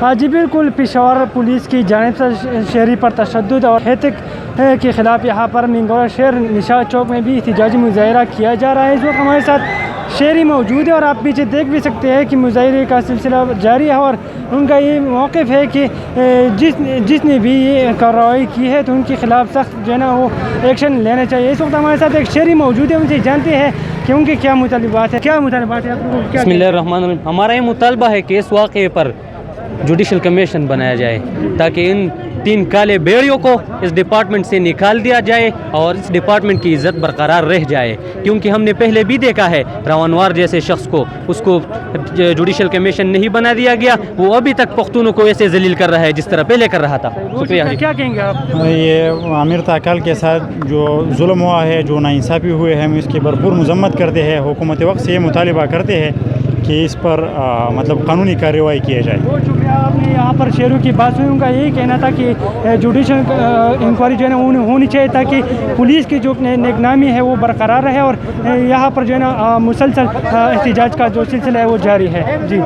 جی بالکل، پشاور پولیس کی جانب سے شہری پر تشدد اور ہیتک کے خلاف یہاں پر منگورا شہر نشاط چوک میں بھی احتجاجی مظاہرہ کیا جا رہا ہے۔ اس وقت ہمارے ساتھ شہری موجود ہے اور آپ پیچھے دیکھ بھی سکتے ہیں کہ مظاہرے کا سلسلہ جاری ہے اور ان کا یہ موقف ہے کہ جس نے بھی یہ کارروائی کی ہے تو ان کے خلاف سخت جو ہے نا وہ ایکشن لینا چاہیے۔ اس وقت ہمارے ساتھ ایک شہری موجود ہے، ان سے جانتے ہیں کہ ان کے کیا مطالبات ہیں۔ بسم اللہ الرحمن الرحیم۔ ہمارا یہ مطالبہ ہے کہ اس واقعے پر جوڈیشل کمیشن بنایا جائے تاکہ ان 3 کالے بیڑیوں کو اس ڈپارٹمنٹ سے نکال دیا جائے اور اس ڈپارٹمنٹ کی عزت برقرار رہ جائے، کیونکہ ہم نے پہلے بھی دیکھا ہے روانوار جیسے شخص کو اس کو جوڈیشل کمیشن نہیں بنا دیا گیا، وہ ابھی تک پختونوں کو ایسے ذلیل کر رہا ہے جس طرح پہلے کر رہا تھا۔ شکریہ۔ کیا کہیں گے آپ؟ یہ عامر تاکال کے ساتھ جو ظلم ہوا ہے، جو ناانصافی ہوئے ہیں، ہم اس کی بھرپور مذمت کرتے ہیں۔ حکومت وقت سے یہ مطالبہ کرتے ہیں کہ اس پر مطلب قانونی کارروائی کیا جائے۔ بہت شکریہ، آپ نے یہاں پر شہروں کی بات سنی، ان کا یہی کہنا تھا کہ جوڈیشل انکوائری جو ہے نا ہونی چاہیے تاکہ پولیس کی جو نیک نامی ہے وہ برقرار رہے اور یہاں پر جو ہے نا مسلسل احتجاج کا جو سلسلہ ہے وہ جاری ہے۔ جی